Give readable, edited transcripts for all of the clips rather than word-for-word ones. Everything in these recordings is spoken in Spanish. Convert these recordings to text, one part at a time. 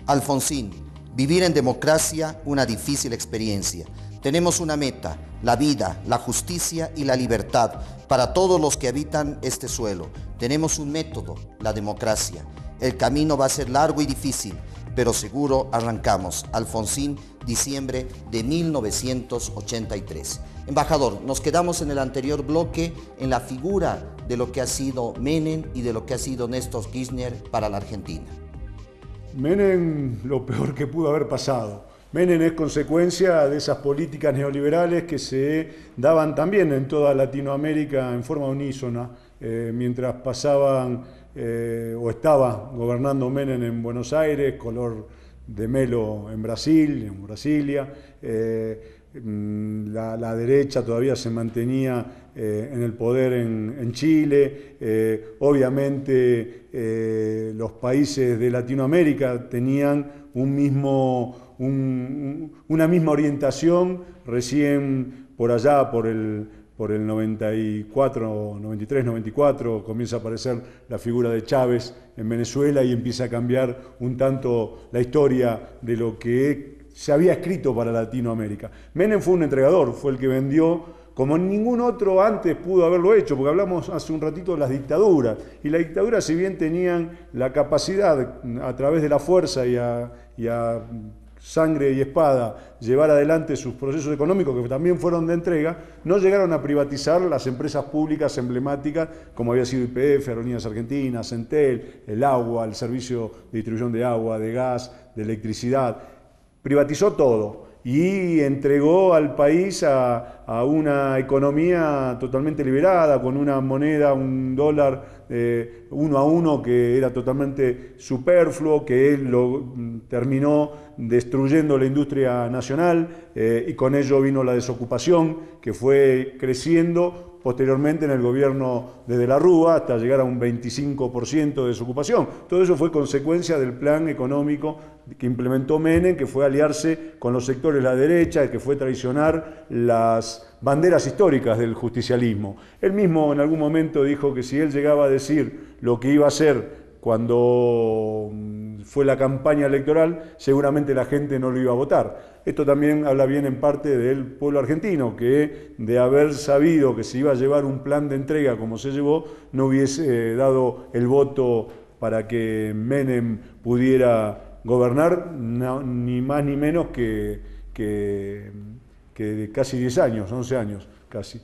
Alfonsín, vivir en democracia, una difícil experiencia. Tenemos una meta, la vida, la justicia y la libertad para todos los que habitan este suelo. Tenemos un método, la democracia. El camino va a ser largo y difícil, pero seguro arrancamos. Alfonsín, diciembre de 1983. Embajador, nos quedamos en el anterior bloque en la figura de lo que ha sido Menem y de lo que ha sido Néstor Kirchner para la Argentina. Menem, lo peor que pudo haber pasado. Menem es consecuencia de esas políticas neoliberales que se daban también en toda Latinoamérica en forma unísona, mientras pasaban o estaba gobernando Menem en Buenos Aires, Collor de Mello en Brasil, en Brasilia. La derecha todavía se mantenía en el poder en Chile. Obviamente los países de Latinoamérica tenían una misma orientación. Recién por allá, por el 94, 93, 94, comienza a aparecer la figura de Chávez en Venezuela y empieza a cambiar un tanto la historia de lo que se había escrito para Latinoamérica. Menem fue un entregador, fue el que vendió como ningún otro antes pudo haberlo hecho, porque hablamos hace un ratito de las dictaduras, y las dictaduras, si bien tenían la capacidad a través de la fuerza y a sangre y espada llevar adelante sus procesos económicos, que también fueron de entrega, no llegaron a privatizar las empresas públicas emblemáticas como había sido YPF, Aerolíneas Argentinas, Entel, el agua, el servicio de distribución de agua, de gas, de electricidad. Privatizó todo y entregó al país a una economía totalmente liberada, con una moneda, un dólar 1 a 1 que era totalmente superfluo, que él lo terminó destruyendo la industria nacional, y con ello vino la desocupación, que fue creciendo posteriormente en el gobierno de De la Rúa hasta llegar a un 25% de desocupación. Todo eso fue consecuencia del plan económico que implementó Menem, que fue aliarse con los sectores de la derecha, que fue traicionar las banderas históricas del justicialismo. Él mismo en algún momento dijo que si él llegaba a decir lo que iba a hacer cuando fue la campaña electoral, seguramente la gente no lo iba a votar. Esto también habla bien en parte del pueblo argentino, que de haber sabido que se iba a llevar un plan de entrega como se llevó, no hubiese dado el voto para que Menem pudiera gobernar, ni más ni menos que casi 10 años, 11 años casi.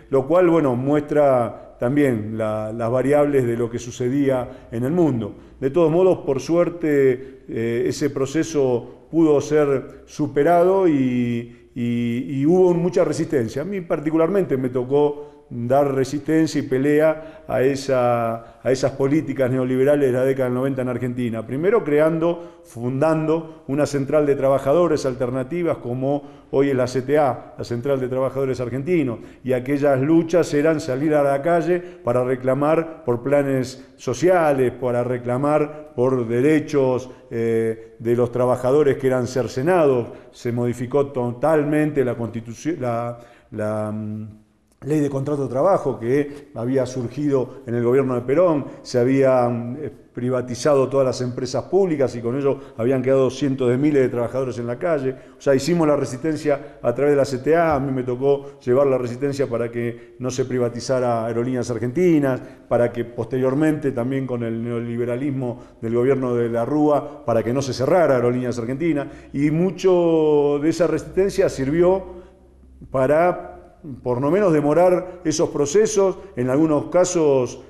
Lo cual, bueno, muestra también las variables de lo que sucedía en el mundo. De todos modos, por suerte, ese proceso pudo ser superado y hubo mucha resistencia. A mí particularmente me tocó dar resistencia y pelea a esas políticas neoliberales de la década del 90 en Argentina. Primero fundando una central de trabajadores alternativas como hoy es la CTA, la Central de Trabajadores Argentinos, y aquellas luchas eran salir a la calle para reclamar por planes sociales, para reclamar por derechos de los trabajadores que eran cercenados. Se modificó totalmente la Constitución, la Ley de Contrato de Trabajo que había surgido en el gobierno de Perón, se habían privatizado todas las empresas públicas y con ello habían quedado cientos de miles de trabajadores en la calle. O sea, hicimos la resistencia a través de la CTA, a mí me tocó llevar la resistencia para que no se privatizara Aerolíneas Argentinas, para que posteriormente también con el neoliberalismo del gobierno de la Rúa, para que no se cerrara Aerolíneas Argentinas, y mucho de esa resistencia sirvió para por lo menos demorar esos procesos, en algunos casos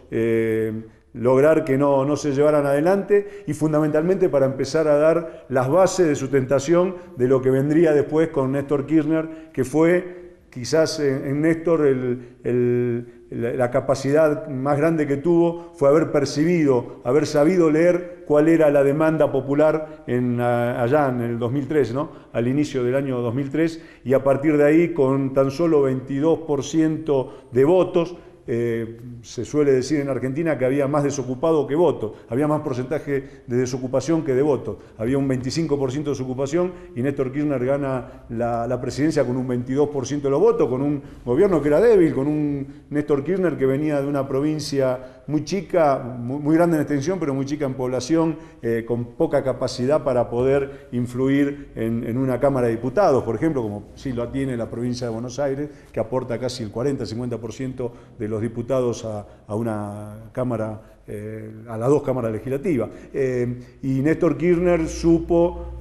lograr que no se llevaran adelante y fundamentalmente para empezar a dar las bases de sustentación de lo que vendría después con Néstor Kirchner, que fue quizás en Néstor la capacidad más grande que tuvo fue haber percibido, haber sabido leer cuál era la demanda popular allá en el 2003, ¿no? Al inicio del año 2003, y a partir de ahí, con tan solo 22% de votos, se suele decir en Argentina que había más desocupados que votos, había más porcentaje de desocupación que de votos, había un 25% de desocupación y Néstor Kirchner gana la presidencia con un 22% de los votos, con un gobierno que era débil, con un Néstor Kirchner que venía de una provincia muy chica, muy grande en extensión, pero muy chica en población, con poca capacidad para poder influir en una Cámara de Diputados, por ejemplo, como sí lo tiene la provincia de Buenos Aires, que aporta casi el 40-50% de los diputados a una Cámara, a las dos cámaras legislativas. Y Néstor Kirchner supo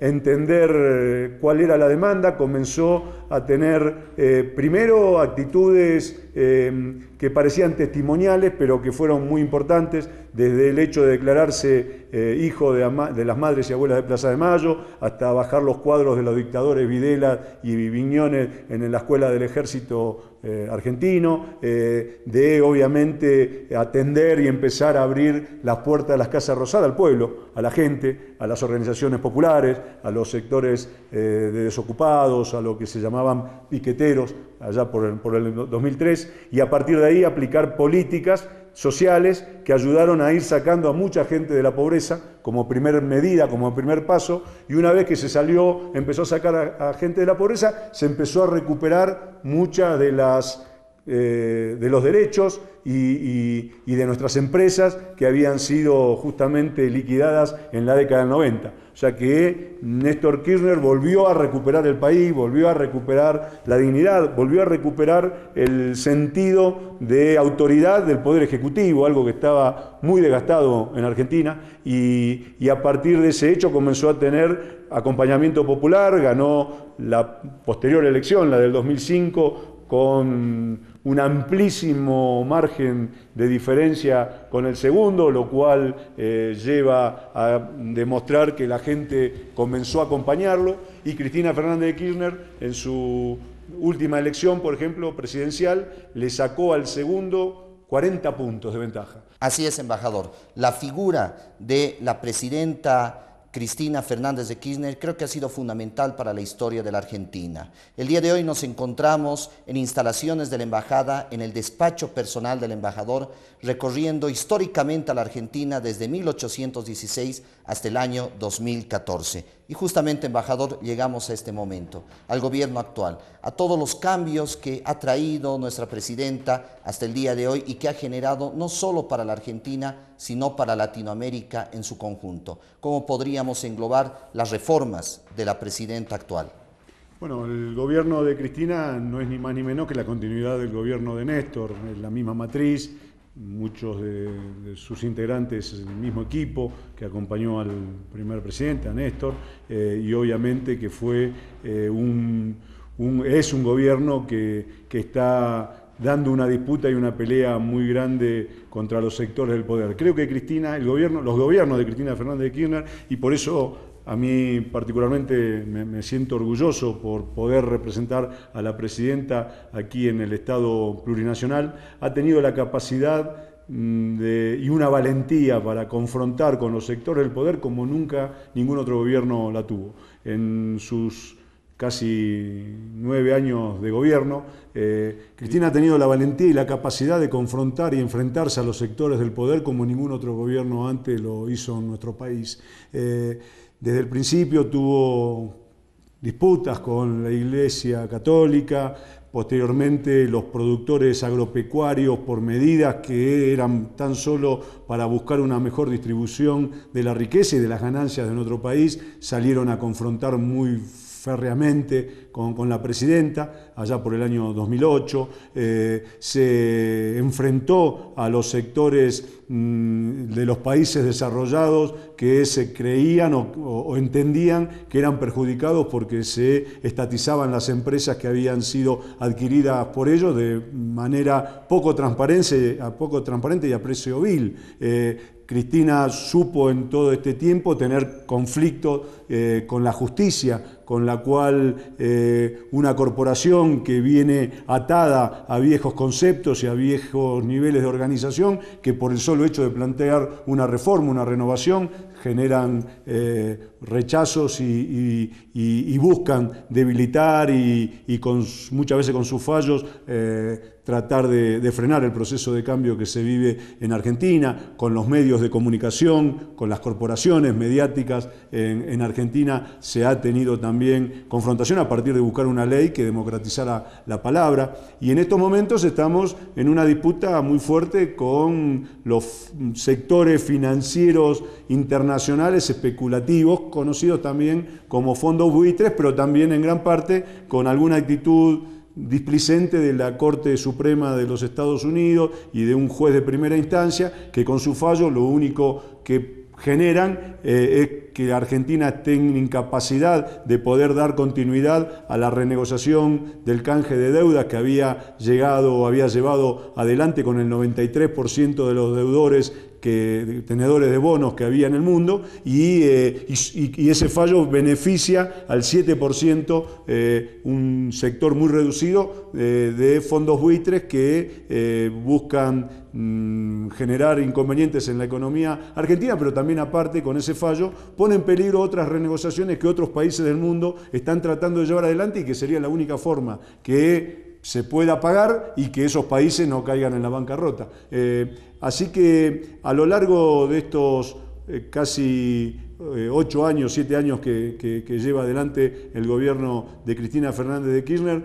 entender cuál era la demanda, comenzó a tener primero actitudes que parecían testimoniales, pero que fueron muy importantes, desde el hecho de declararse hijo de las madres y abuelas de Plaza de Mayo, hasta bajar los cuadros de los dictadores Videla y Viñones en la escuela del ejército argentino, de obviamente atender y empezar a abrir las puertas de las Casas Rosadas al pueblo, a la gente, a las organizaciones populares, a los sectores de desocupados, a lo que se llamaban piqueteros, allá por el 2003, y a partir de ahí aplicar políticas sociales que ayudaron a ir sacando a mucha gente de la pobreza como primer medida, como primer paso, y una vez que se salió, empezó a sacar a gente de la pobreza, se empezó a recuperar muchas de los derechos y de nuestras empresas que habían sido justamente liquidadas en la década del 90. O sea que Néstor Kirchner volvió a recuperar el país, volvió a recuperar la dignidad, volvió a recuperar el sentido de autoridad del Poder Ejecutivo, algo que estaba muy desgastado en Argentina, y a partir de ese hecho comenzó a tener acompañamiento popular, ganó la posterior elección, la del 2005, con un amplísimo margen de diferencia con el segundo, lo cual lleva a demostrar que la gente comenzó a acompañarlo, y Cristina Fernández de Kirchner en su última elección, por ejemplo, presidencial, le sacó al segundo 40 puntos de ventaja. Así es, embajador. La figura de la presidenta Cristina Fernández de Kirchner creo que ha sido fundamental para la historia de la Argentina. El día de hoy nos encontramos en instalaciones de la embajada, en el despacho personal del embajador, recorriendo históricamente a la Argentina desde 1816 hasta el año 2014. Y justamente, embajador, llegamos a este momento, al gobierno actual, a todos los cambios que ha traído nuestra presidenta hasta el día de hoy y que ha generado no solo para la Argentina, sino para Latinoamérica en su conjunto. ¿Cómo podríamos englobar las reformas de la presidenta actual? Bueno, el gobierno de Cristina no es ni más ni menos que la continuidad del gobierno de Néstor, es la misma matriz, muchos de sus integrantes el mismo equipo que acompañó al primer presidente, a Néstor, y obviamente que fue es un gobierno que está dando una disputa y una pelea muy grande contra los sectores del poder. Creo que Cristina, los gobiernos de Cristina Fernández de Kirchner, y por eso a mí particularmente me siento orgulloso por poder representar a la presidenta aquí en el Estado plurinacional, ha tenido la capacidad y una valentía para confrontar con los sectores del poder como nunca ningún otro gobierno la tuvo. En sus casi 9 años de gobierno, Cristina ha tenido la valentía y la capacidad de confrontar y enfrentarse a los sectores del poder como ningún otro gobierno antes lo hizo en nuestro país. Desde el principio tuvo disputas con la Iglesia Católica, posteriormente los productores agropecuarios por medidas que eran tan solo para buscar una mejor distribución de la riqueza y de las ganancias de nuestro país, salieron a confrontar muy férreamente con la presidenta, allá por el año 2008, se enfrentó a los sectores de los países desarrollados que se creían o entendían que eran perjudicados porque se estatizaban las empresas que habían sido adquiridas por ellos de manera poco transparente y a precio vil. Cristina supo en todo este tiempo tener conflicto con la justicia, con la cual una corporación que viene atada a viejos conceptos y a viejos niveles de organización, que por el solo hecho de plantear una reforma, una renovación, generan rechazos y buscan debilitar y muchas veces con sus fallos tratar de frenar el proceso de cambio que se vive en Argentina, con los medios de comunicación, con las corporaciones mediáticas. En Argentina se ha tenido también confrontación a partir de buscar una ley que democratizara la palabra, y en estos momentos estamos en una disputa muy fuerte con los sectores financieros internacionales especulativos, conocidos también como fondos buitres, pero también en gran parte con alguna actitud displicente de la Corte Suprema de los Estados Unidos y de un juez de primera instancia, que con su fallo lo único que generan es que Argentina esté en incapacidad de poder dar continuidad a la renegociación del canje de deuda que había llevado adelante con el 93% de los deudores tenedores de bonos que había en el mundo, y ese fallo beneficia al 7%, un sector muy reducido de fondos buitres que buscan generar inconvenientes en la economía argentina, pero también aparte con ese fallo pone en peligro otras renegociaciones que otros países del mundo están tratando de llevar adelante, y que sería la única forma que se pueda pagar y que esos países no caigan en la bancarrota. Así que a lo largo de estos casi 8 años, 7 años que lleva adelante el gobierno de Cristina Fernández de Kirchner,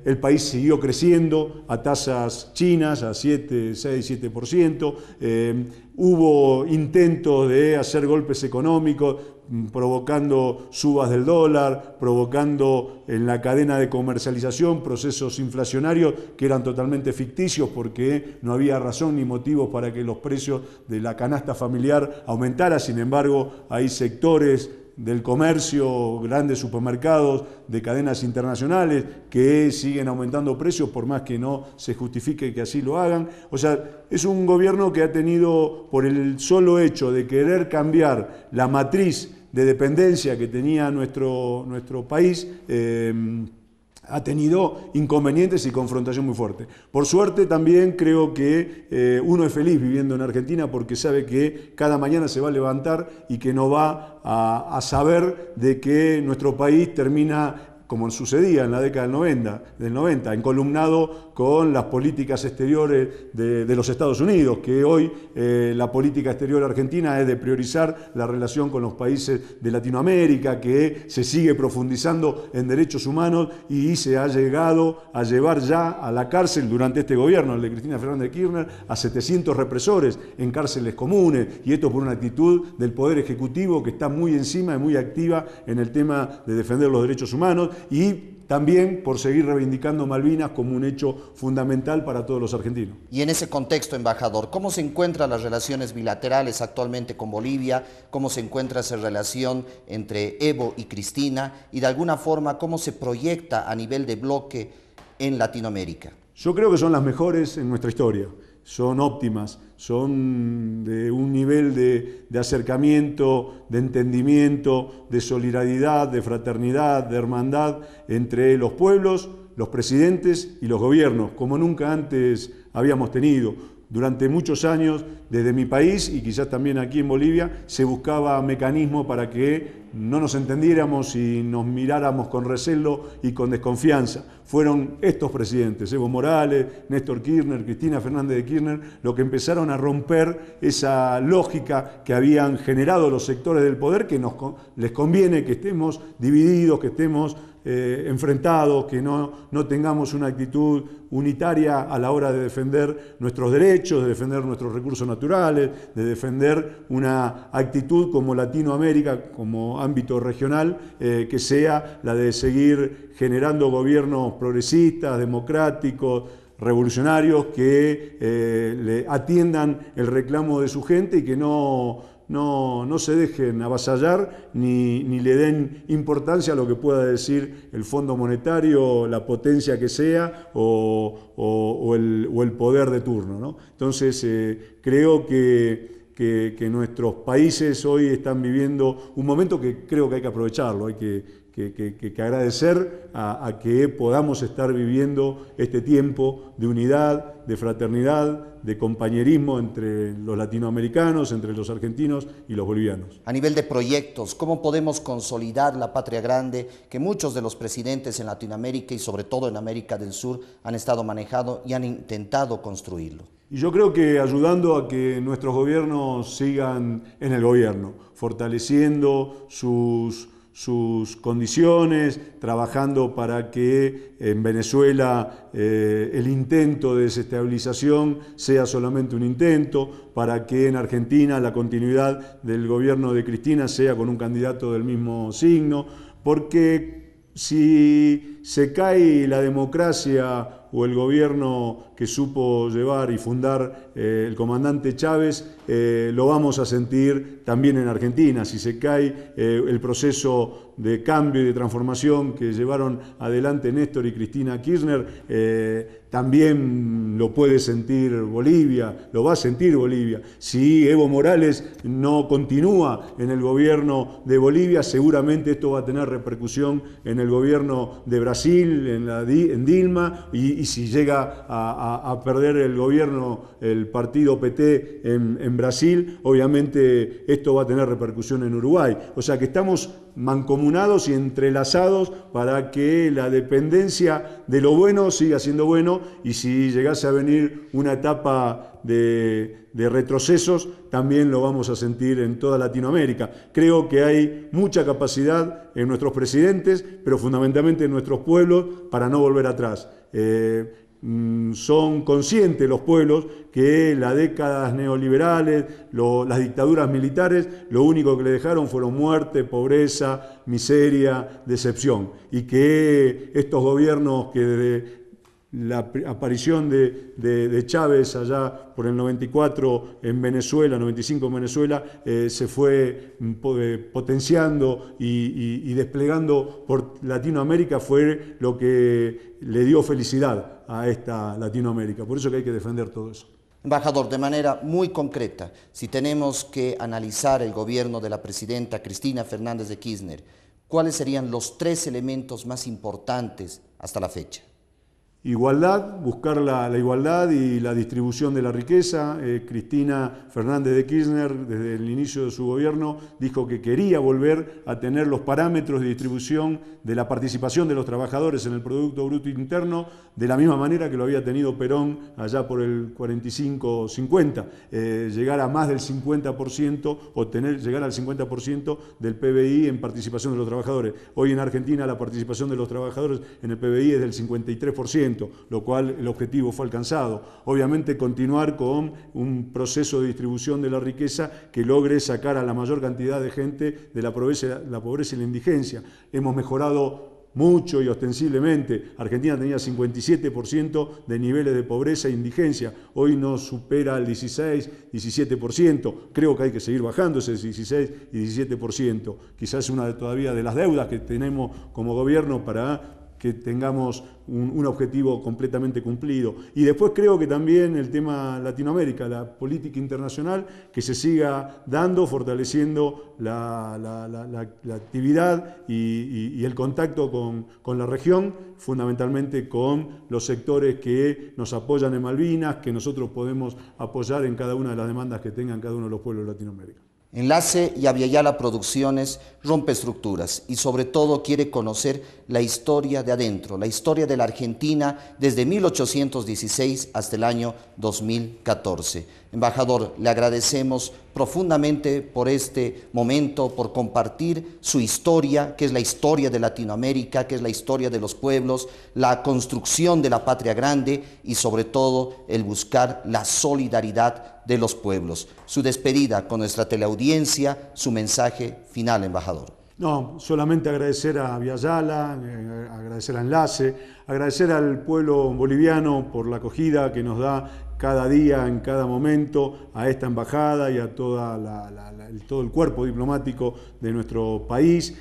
el país siguió creciendo a tasas chinas, a 7, 6, 7%. Hubo intentos de hacer golpes económicos, provocando subas del dólar, provocando en la cadena de comercialización procesos inflacionarios que eran totalmente ficticios, porque no había razón ni motivos para que los precios de la canasta familiar aumentara. Sin embargo, hay sectores del comercio, grandes supermercados de cadenas internacionales que siguen aumentando precios por más que no se justifique que así lo hagan. O sea, es un gobierno que ha tenido, por el solo hecho de querer cambiar la matriz de dependencia que tenía nuestro país, ha tenido inconvenientes y confrontación muy fuerte. Por suerte también creo que uno es feliz viviendo en Argentina, porque sabe que cada mañana se va a levantar y que no va a saber de que nuestro país termina, como sucedía en la década del 90, encolumnado con las políticas exteriores de los Estados Unidos, que hoy la política exterior argentina es de priorizar la relación con los países de Latinoamérica, que se sigue profundizando en derechos humanos y se ha llegado a llevar ya a la cárcel durante este gobierno, el de Cristina Fernández de Kirchner, a 700 represores en cárceles comunes, y esto por una actitud del Poder Ejecutivo que está muy encima y muy activa en el tema de defender los derechos humanos, y también por seguir reivindicando Malvinas como un hecho fundamental para todos los argentinos. Y en ese contexto, embajador, ¿cómo se encuentran las relaciones bilaterales actualmente con Bolivia? ¿Cómo se encuentra esa relación entre Evo y Cristina? Y de alguna forma, ¿cómo se proyecta a nivel de bloque en Latinoamérica? Yo creo que son las mejores en nuestra historia. Son óptimas, son de un nivel de acercamiento, de entendimiento, de solidaridad, de fraternidad, de hermandad entre los pueblos, los presidentes y los gobiernos, como nunca antes habíamos tenido. Durante muchos años, desde mi país y quizás también aquí en Bolivia, se buscaba mecanismos para que no nos entendiéramos y nos miráramos con recelo y con desconfianza. Fueron estos presidentes, Evo Morales, Néstor Kirchner, Cristina Fernández de Kirchner, lo que empezaron a romper esa lógica que habían generado los sectores del poder, que les conviene que estemos divididos, que estemos enfrentados, que no tengamos una actitud unitaria a la hora de defender nuestros derechos, de defender nuestros recursos naturales, de defender una actitud como Latinoamérica, como ámbito regional, que sea la de seguir generando gobiernos progresistas, democráticos, revolucionarios, que le atiendan el reclamo de su gente y que no se dejen avasallar ni le den importancia a lo que pueda decir el Fondo Monetario, la potencia que sea o el poder de turno, ¿no? Entonces, creo que nuestros países hoy están viviendo un momento que creo que hay que aprovecharlo, hay que que agradecer a que podamos estar viviendo este tiempo de unidad, de fraternidad, de compañerismo entre los latinoamericanos, entre los argentinos y los bolivianos. A nivel de proyectos, ¿cómo podemos consolidar la patria grande que muchos de los presidentes en Latinoamérica y sobre todo en América del Sur han estado manejando y han intentado construirlo? Y yo creo que ayudando a que nuestros gobiernos sigan en el gobierno, fortaleciendo sus condiciones, trabajando para que en Venezuela el intento de desestabilización sea solamente un intento, para que en Argentina la continuidad del gobierno de Cristina sea con un candidato del mismo signo, porque si se cae la democracia o el gobierno que supo llevar y fundar el comandante Chávez, lo vamos a sentir también en Argentina. Si se cae el proceso de cambio y de transformación que llevaron adelante Néstor y Cristina Kirchner, también lo puede sentir Bolivia, lo va a sentir Bolivia. Si Evo Morales no continúa en el gobierno de Bolivia, seguramente esto va a tener repercusión en el gobierno de Brasil, en Dilma, y si llega a perder el gobierno el partido PT en Brasil, obviamente esto va a tener repercusión en Uruguay. O sea que estamos mancomunados y entrelazados para que la dependencia de lo bueno siga siendo bueno, y si llegase a venir una etapa de retrocesos, también lo vamos a sentir en toda Latinoamérica. Creo que hay mucha capacidad en nuestros presidentes, pero fundamentalmente en nuestros pueblos, para no volver atrás. Son conscientes los pueblos que las décadas neoliberales, las dictaduras militares, lo único que le dejaron fueron muerte, pobreza, miseria, decepción, y que estos gobiernos que desde la aparición de Chávez allá por el 94 en Venezuela, 95 en Venezuela, se fue potenciando y desplegando por Latinoamérica, fue lo que le dio felicidad a esta Latinoamérica. Por eso que hay que defender todo eso. Embajador, de manera muy concreta, si tenemos que analizar el gobierno de la presidenta Cristina Fernández de Kirchner, ¿cuáles serían los 3 elementos más importantes hasta la fecha? Igualdad, buscar la igualdad y la distribución de la riqueza. Cristina Fernández de Kirchner, desde el inicio de su gobierno, dijo que quería volver a tener los parámetros de distribución de la participación de los trabajadores en el Producto Bruto Interno, de la misma manera que lo había tenido Perón allá por el 45-50, llegar a más del 50% o llegar al 50% del PBI en participación de los trabajadores. Hoy en Argentina la participación de los trabajadores en el PBI es del 53%. Lo cual el objetivo fue alcanzado. Obviamente continuar con un proceso de distribución de la riqueza que logre sacar a la mayor cantidad de gente de la pobreza y la indigencia. Hemos mejorado mucho y ostensiblemente. Argentina tenía 57% de niveles de pobreza e indigencia. Hoy nos supera el 16-17%. Creo que hay que seguir bajando ese 16 y 17%. Quizás es una todavía de las deudas que tenemos como gobierno para que tengamos un objetivo completamente cumplido. Y después creo que también el tema Latinoamérica, la política internacional, que se siga dando, fortaleciendo la actividad y el contacto con la región, fundamentalmente con los sectores que nos apoyan en Malvinas, que nosotros podemos apoyar en cada una de las demandas que tengan cada uno de los pueblos de Latinoamérica. Enlace y Aviala Producciones rompe estructuras y sobre todo quiere conocer la historia de adentro, la historia de la Argentina desde 1816 hasta el año 2014. Embajador, le agradecemos profundamente por este momento, por compartir su historia, que es la historia de Latinoamérica, que es la historia de los pueblos, la construcción de la patria grande y sobre todo el buscar la solidaridad de los pueblos. Su despedida con nuestra teleaudiencia, su mensaje final, embajador. No, solamente agradecer a Aviala, agradecer a Enlace, agradecer al pueblo boliviano por la acogida que nos da cada día, en cada momento, a esta embajada y a todo el cuerpo diplomático de nuestro país.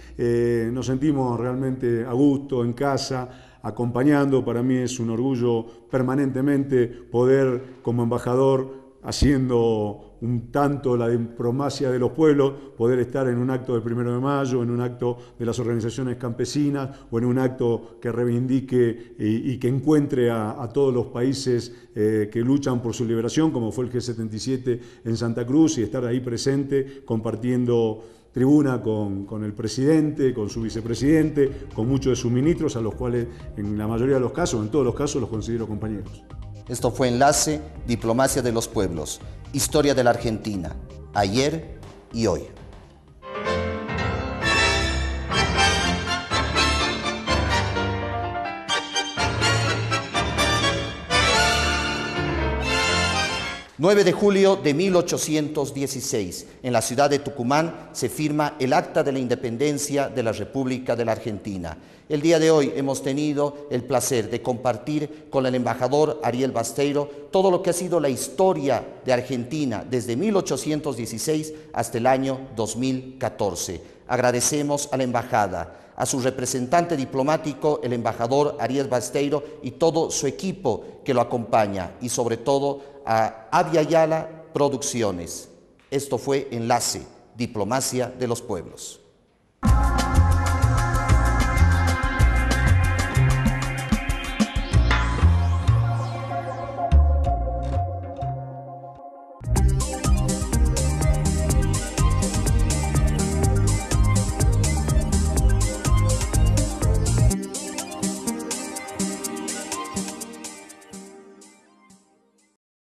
Nos sentimos realmente a gusto, en casa, acompañando. Para mí es un orgullo permanentemente poder, como embajador, haciendo un tanto la diplomacia de los pueblos, poder estar en un acto del 1 de mayo, en un acto de las organizaciones campesinas o en un acto que reivindique y que encuentre a todos los países que luchan por su liberación, como fue el G77 en Santa Cruz, y estar ahí presente compartiendo tribuna con el presidente, con su vicepresidente, con muchos de sus ministros, a los cuales en la mayoría de los casos, en todos los casos, los considero compañeros. Esto fue Enlace, Diplomacia de los Pueblos, Historia de la Argentina, ayer y hoy. ...9 de julio de 1816, en la ciudad de Tucumán se firma el Acta de la Independencia de la República de la Argentina. El día de hoy hemos tenido el placer de compartir con el embajador Ariel Basteiro todo lo que ha sido la historia de Argentina desde 1816 hasta el año 2014. Agradecemos a la embajada, a su representante diplomático, el embajador Ariel Basteiro, y todo su equipo que lo acompaña, y sobre todo a Avia Yala Producciones. Esto fue Enlace, Diplomacia de los Pueblos.